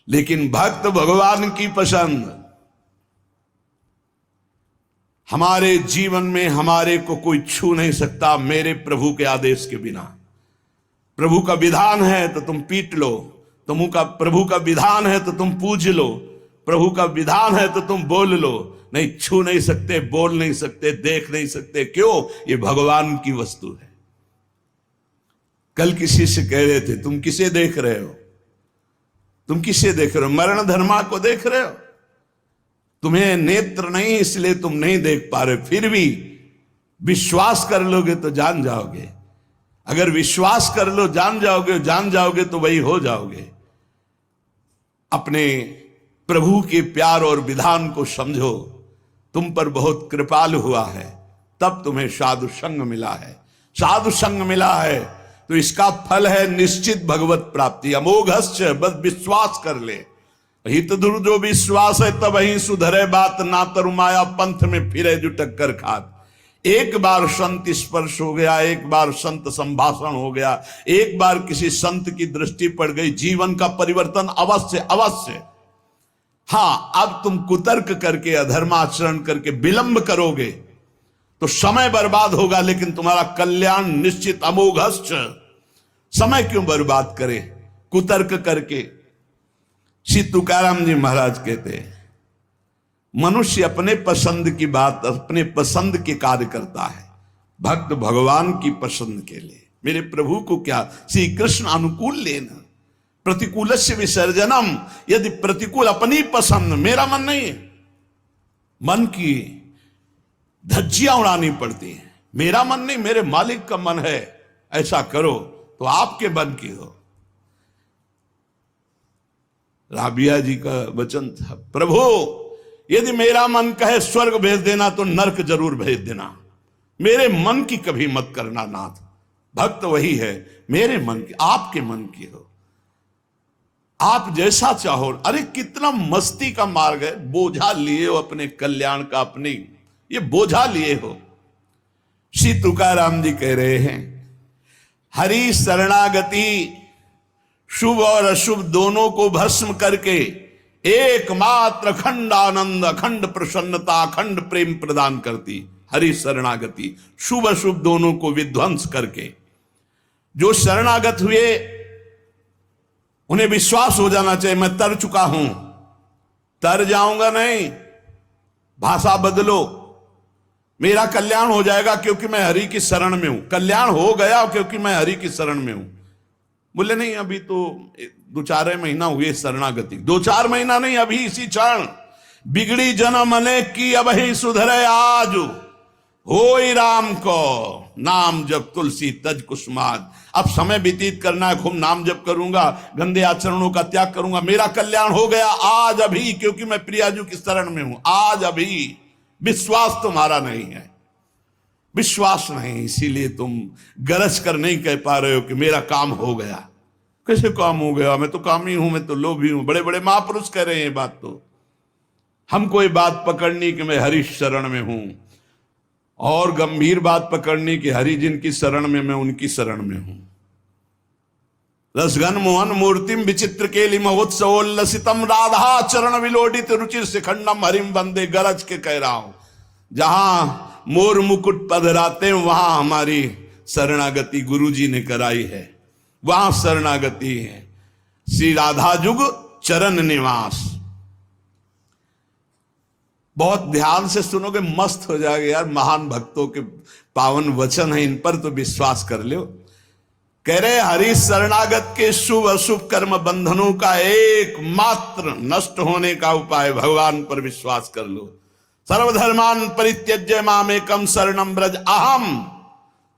लेकिन भक्त भगवान की पसंद, हमारे जीवन में हमारे को कोई छू नहीं सकता मेरे प्रभु के आदेश के बिना। प्रभु का विधान है तो तुम पीट लो, प्रभु का विधान है तो तुम पूज लो, प्रभु का विधान है तो तुम बोल लो, नहीं छू नहीं सकते, बोल नहीं सकते, देख नहीं सकते। क्यों? ये भगवान की वस्तु है। कल किसी से कह रहे थे, तुम किसे देख रहे हो? तुम किसे देख रहे हो? मरण धर्मा को देख रहे हो? तुम्हें नेत्र नहीं इसलिए तुम नहीं देख पा रहे, फिर भी विश्वास कर लोगे तो जान जाओगे। अगर विश्वास कर लो जान जाओगे तो वही हो जाओगे। अपने प्रभु के प्यार और विधान को समझो, तुम पर बहुत कृपालु हुआ है, तब तुम्हें साधु संग मिला है। साधु संग मिला है तो इसका फल है निश्चित भगवत प्राप्ति। अमोघस्य, बस विश्वास कर ले। हित दुर जो विश्वास है तब ही सुधरे बात, ना तरुमाया पंथ में फिरे जो टक्कर खात। एक बार संत स्पर्श हो गया, एक बार संत संभाषण हो गया, एक बार किसी संत की दृष्टि पड़ गई, जीवन का परिवर्तन अवश्य अवश्य। हाँ, अब तुम कुतर्क करके अधर्माचरण करके विलंब करोगे तो समय बर्बाद होगा, लेकिन तुम्हारा कल्याण निश्चित। अमोघस्य, समय क्यों बर्बाद करे कुतर्क करके? श्री तुकाराम जी महाराज कहते हैं, मनुष्य अपने पसंद की बात, अपने पसंद के कार्य करता है, भक्त भगवान की पसंद के लिए। मेरे प्रभु को क्या श्री कृष्ण अनुकूल लेना, प्रतिकूलस्य विसर्जनम। यदि प्रतिकूल अपनी पसंद, मेरा मन नहीं है, मन की धज्जियां उड़ानी पड़ती हैं। मेरा मन नहीं, मेरे मालिक का मन है, ऐसा करो तो आपके मन की हो। राबिया जी का वचन था, प्रभु यदि मेरा मन कहे स्वर्ग भेज देना तो नरक जरूर भेज देना, मेरे मन की कभी मत करना नाथ। भक्त वही है, मेरे मन की, आपके मन की हो, आप जैसा चाहो। अरे कितना मस्ती का मार्ग है, बोझा लिए हो अपने कल्याण का, अपनी ये बोझा लिए हो। श्री तुकाराम जी कह रहे हैं, हरि शरणागति शुभ और अशुभ दोनों को भस्म करके एकमात्र अखंड आनंद, अखंड प्रसन्नता, अखंड प्रेम प्रदान करती। हरि शरणागति शुभ अशुभ दोनों को विध्वंस करके, जो शरणागत हुए उन्हें विश्वास हो जाना चाहिए मैं तर चुका हूं, तर जाऊंगा नहीं, भाषा बदलो, मेरा कल्याण हो जाएगा क्योंकि मैं हरि की शरण में हूं। कल्याण हो गया क्योंकि मैं हरि की शरण में हूं। बोले नहीं, अभी तो 2-4 महीना हुए शरणागति, 2-4 महीना नहीं, अभी इसी क्षण। बिगड़ी जन्म अनेक की अब ही सुधरे आज, होई राम को नाम जब तुलसी तज कुसुमाद। अब समय व्यतीत करना है, खूब नाम जप करूंगा, गंदे आचरणों का त्याग करूंगा, मेरा कल्याण हो गया आज अभी, क्योंकि मैं प्रियाजू की शरण में हूं। आज अभी विश्वास तुम्हारा नहीं है, विश्वास नहीं, इसीलिए तुम गरज कर नहीं कह पा रहे हो कि मेरा काम हो गया। कैसे काम हो गया? मैं तो कामी हूं, मैं तो लोभी हूं। बड़े बड़े महापुरुष कह रहे हैं ये बात। तो हमको ये बात पकड़नी कि मैं हरि शरण में हूं, और गंभीर बात पकड़नी कि हरि जिनकी शरण में, मैं उनकी शरण में हूं। रसघन मोहन मूर्तिम विचित्र केलि महोत्सवोल्लसितम राधा चरण विलोडित रुचिर शिखंडम हरिम बंदे। गरज के कह रहा हूं, जहां मोर मुकुट पधराते वहां हमारी शरणागति गुरु जी ने कराई है, वहां शरणागति है। श्री राधा जुग चरण निवास। बहुत ध्यान से सुनोगे, मस्त हो जाएगा यार। महान भक्तों के पावन वचन है, इन पर तो विश्वास कर लो। कह रहे हरि शरणागत के शुभ अशुभ कर्म बंधनों का एकमात्र नष्ट होने का उपाय भगवान पर विश्वास कर लो। सर्वधर्मान परित्यज्य मामेकम शरणम ब्रज अहम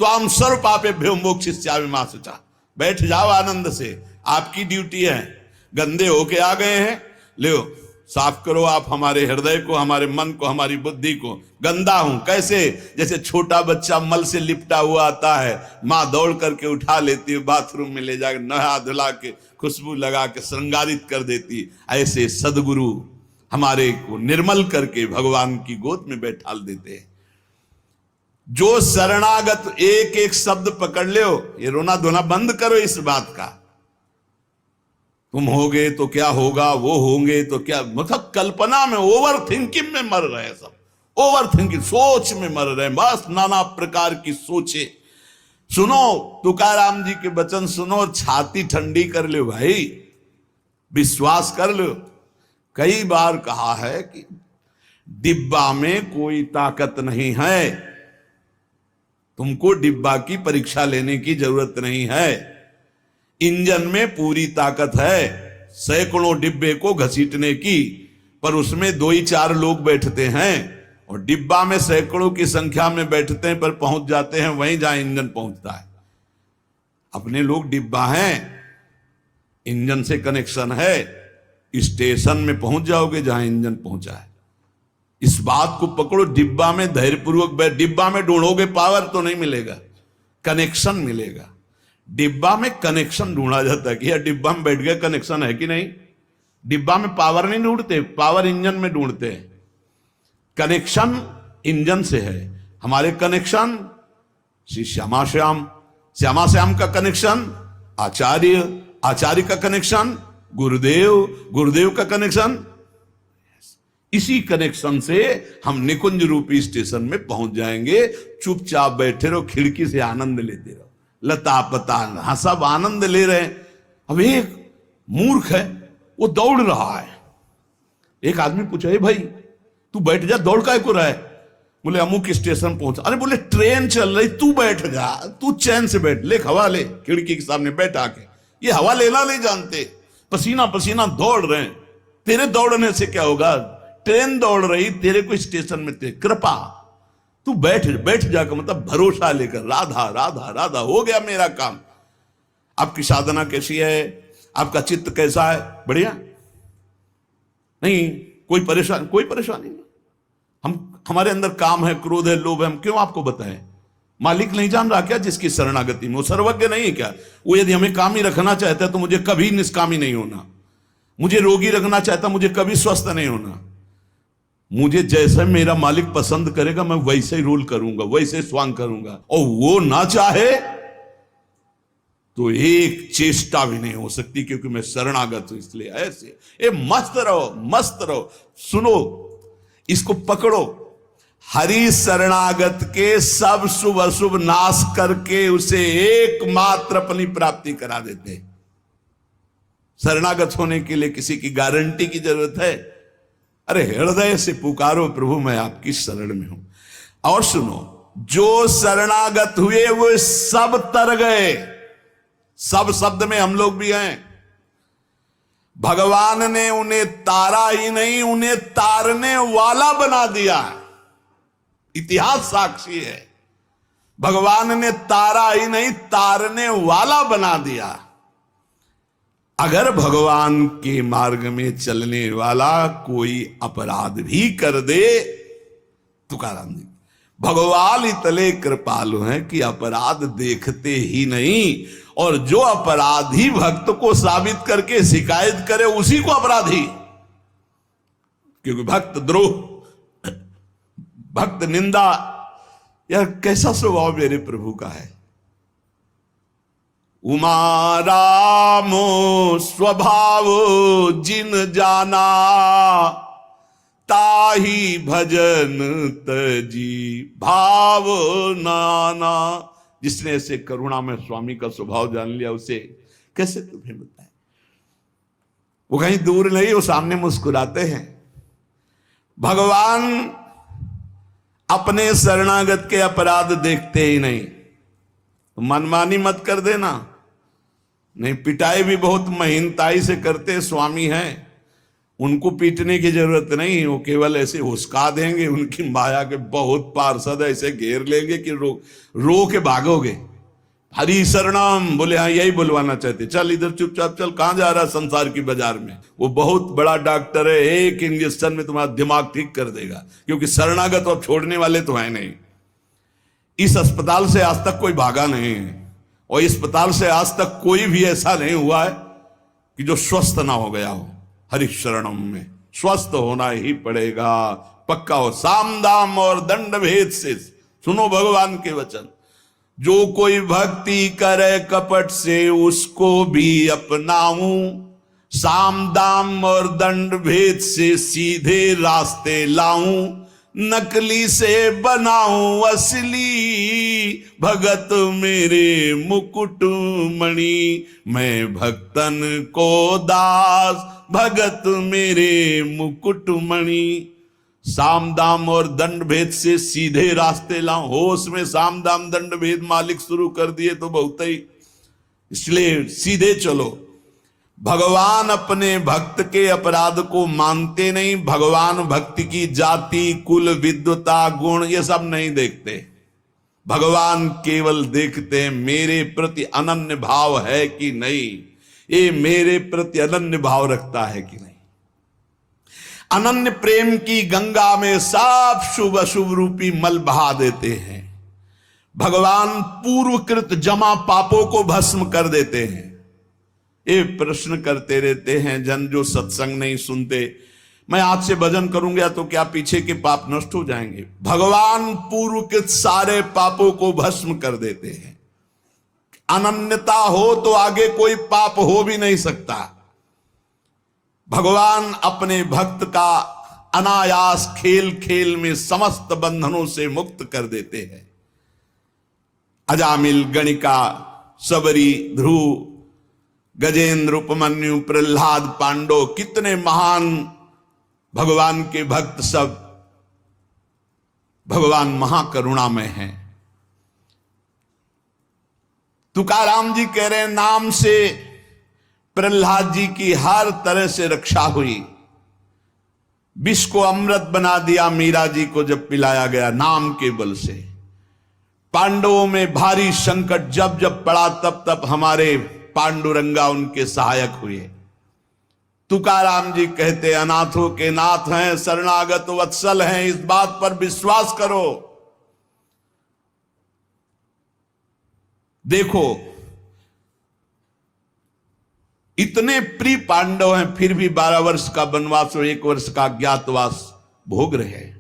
त्वाम सर्व पापेभ्यो मोक्षयिष्यामि मा शुचा। बैठ जाओ आनंद से, आपकी ड्यूटी है। गंदे होके आ गए हैं, लो साफ करो आप हमारे हृदय को, हमारे मन को, हमारी बुद्धि को। गंदा हूं कैसे? जैसे छोटा बच्चा मल से लिपटा हुआ आता है, माँ दौड़ करके उठा लेती है, बाथरूम में ले जाकर नहा धुला के खुशबू लगा के श्रृंगारित कर देती। ऐसे सदगुरु हमारे को निर्मल करके भगवान की गोद में बैठाल देते हैं। जो शरणागत, एक एक शब्द पकड़ लो, ये रोना धोना बंद करो इस बात का। तुम होगे तो क्या होगा, वो होंगे तो क्या, मतलब कल्पना में, ओवर थिंकिंग में मर रहे हैं सब, ओवर थिंकिंग, सोच में मर रहे हैं, बस नाना प्रकार की सोचे। सुनो तुकाराम जी के वचन सुनो और छाती ठंडी कर लो भाई, विश्वास कर लो। कई बार कहा है कि डिब्बा में कोई ताकत नहीं है, तुमको डिब्बा की परीक्षा लेने की जरूरत नहीं है, इंजन में पूरी ताकत है सैकड़ों डिब्बे को घसीटने की, पर उसमें 2 ही 4 लोग बैठते हैं, और डिब्बा में सैकड़ों की संख्या में बैठते हैं पर पहुंच जाते हैं वहीं जहां इंजन पहुंचता है। अपने लोग डिब्बा हैं, इंजन से कनेक्शन है, स्टेशन में पहुंच जाओगे जहां इंजन पहुंचा है। इस बात को पकड़ो, डिब्बा में धैर्यपूर्वक बैठ, डिब्बा में ढूंढोगे पावर तो नहीं मिलेगा, कनेक्शन मिलेगा। डिब्बा में कनेक्शन ढूंढा जाता है कि यार डिब्बा में बैठ गया, कनेक्शन है कि नहीं। डिब्बा में पावर नहीं ढूंढते, पावर इंजन में ढूंढते हैं। कनेक्शन इंजन से है। हमारे कनेक्शन श्री श्यामा श्याम, श्यामा श्याम का कनेक्शन आचार्य, आचार्य का कनेक्शन गुरुदेव, गुरुदेव का कनेक्शन, इसी कनेक्शन से हम निकुंज रूपी स्टेशन में पहुंच जाएंगे। चुपचाप बैठे रहो, खिड़की से आनंद लेते रहो, लता पता, हाँ सब आनंद ले रहे हैं। अब एक मूर्ख है, वो दौड़ रहा है। एक आदमी पूछा, हे भाई तू बैठ जा, दौड़ काय को रहा है? बोले अमुक स्टेशन पहुंचा। अरे बोले ट्रेन चल रही, तू बैठ जा, तू चैन से बैठ, ले हवा ले, खिड़की के सामने बैठ आके। ये हवा लेना नहीं जानते, पसीना पसीना दौड़ रहे हैं। तेरे दौड़ने से क्या होगा, ट्रेन दौड़ रही, तेरे को स्टेशन में थे, कृपा तू बैठ, बैठ जाकर, मतलब भरोसा लेकर, राधा राधा राधा, हो गया मेरा काम। आपकी साधना कैसी है, आपका चित्त कैसा है, बढ़िया नहीं, कोई परेशानी नहीं। हमारे अंदर काम है, क्रोध है, लोभ है, हम क्यों आपको बताएं? मालिक नहीं जान रहा क्या जिसकी शरणागति में? वो सर्वज्ञ नहीं है क्या? वो यदि हमें काम ही रखना चाहता है तो मुझे कभी निष्कामी नहीं होना, मुझे रोगी रखना चाहता, मुझे कभी स्वस्थ नहीं होना। मुझे जैसे मेरा मालिक पसंद करेगा मैं वैसे ही रोल करूंगा, वैसे स्वांग करूंगा, और वो ना चाहे तो एक चेष्टा भी नहीं हो सकती, क्योंकि मैं शरणागत हूं। इसलिए ऐसे ए मस्त रहो, मस्त रहो। सुनो, इसको पकड़ो, हरि शरणागत के सब शुभ अशुभ नाश करके उसे एकमात्र अपनी प्राप्ति करा देते। शरणागत होने के लिए किसी की गारंटी की जरूरत है? अरे हृदय से पुकारो, प्रभु मैं आपकी शरण में हूं। और सुनो, जो शरणागत हुए वो सब तर गए। सब शब्द में हम लोग भी हैं। भगवान ने उन्हें तारा ही नहीं, उन्हें तारने वाला बना दिया। इतिहास साक्षी है, भगवान ने तारा ही नहीं, तारने वाला बना दिया। अगर भगवान के मार्ग में चलने वाला कोई अपराध भी कर दे, तुकाराम जी, भगवान इतने कृपालु हैं कि अपराध देखते ही नहीं, और जो अपराधी भक्त को साबित करके शिकायत करे उसी को अपराधी। क्योंकि भक्त द्रोह, भक्त निंदा, यह कैसा स्वभाव मेरे प्रभु का है। उमा रामो स्वभाव जिन जाना, ताही भजन तजी भाव नाना। जिसने ऐसे करुणा में स्वामी का स्वभाव जान लिया, उसे कैसे तुम्हें बताएं। वो कहीं दूर नहीं, वो सामने मुस्कुराते हैं। भगवान अपने शरणागत के अपराध देखते ही नहीं। तो मनमानी मत कर देना, नहीं पिटाई भी बहुत महीनताई से करते स्वामी हैं, उनको पीटने की जरूरत नहीं, वो केवल ऐसे हुस्का देंगे। उनकी माया के बहुत पार्षद ऐसे घेर लेंगे कि रो के भागोगे। हरि शरणम, बोले हाँ यही बुलवाना चाहते, चल इधर चुपचाप चल, कहां जा रहा संसार की बाजार में। वो बहुत बड़ा डॉक्टर है, एक इंजेक्शन में तुम्हारा दिमाग ठीक कर देगा, क्योंकि शरणागत अब छोड़ने वाले तो है नहीं। इस अस्पताल से आज तक कोई भागा नहीं है, और इस अस्पताल से आज तक कोई भी ऐसा नहीं हुआ है कि जो स्वस्थ ना हो गया हो। हरि शरणम में स्वस्थ होना ही पड़ेगा, पक्का हो। साम दाम और दंड भेद से सुनो भगवान के वचन। जो कोई भक्ति करे कपट से, उसको भी अपनाऊं, साम दाम और दंड भेद से सीधे रास्ते लाऊं, नकली से बनाऊं असली, भगत मेरे मुकुट मणि, मैं भक्तन को दास, भगत मेरे मुकुट मणि। साम दाम और दंड भेद से सीधे रास्ते लाऊं, होश में साम दाम दंड भेद मालिक शुरू कर दिए तो बहुत ही, इसलिए सीधे चलो। भगवान अपने भक्त के अपराध को मानते नहीं, भगवान भक्ति की जाति कुल विद्वता गुण ये सब नहीं देखते। भगवान केवल देखते हैं मेरे प्रति अनन्य भाव है कि नहीं, ये मेरे प्रति अनन्य भाव रखता है कि नहीं। अनन्य प्रेम की गंगा में सब शुभ अशुभ रूपी मल बहा देते हैं। भगवान पूर्वकृत जमा पापों को भस्म कर देते हैं। ये प्रश्न करते रहते हैं जन जो सत्संग नहीं सुनते, मैं आज से भजन करूंगा तो क्या पीछे के पाप नष्ट हो जाएंगे? भगवान पूर्व के सारे पापों को भस्म कर देते हैं। अनन्यता हो तो आगे कोई पाप हो भी नहीं सकता। भगवान अपने भक्त का अनायास खेल खेल में समस्त बंधनों से मुक्त कर देते हैं। अजामिल, गणिका, सबरी, ध्रुव, गजेंद्र, उपमन्यु, प्रहलाद, पांडव, कितने महान भगवान के भक्त, सब भगवान महाकरुणामय हैं। तुकाराम जी कह रहे हैं नाम से प्रहलाद जी की हर तरह से रक्षा हुई। विष को अमृत बना दिया मीरा जी को जब पिलाया गया नाम के बल से। पांडवों में भारी संकट जब जब पड़ा तब तब हमारे पांडुरंगा उनके सहायक हुए। तुकाराम जी कहते अनाथों के नाथ हैं, शरणागत वत्सल हैं, इस बात पर विश्वास करो। देखो इतने प्रिय पांडव हैं, फिर भी 12 वर्ष का वनवास और 1 वर्ष का अज्ञातवास भोग रहे हैं।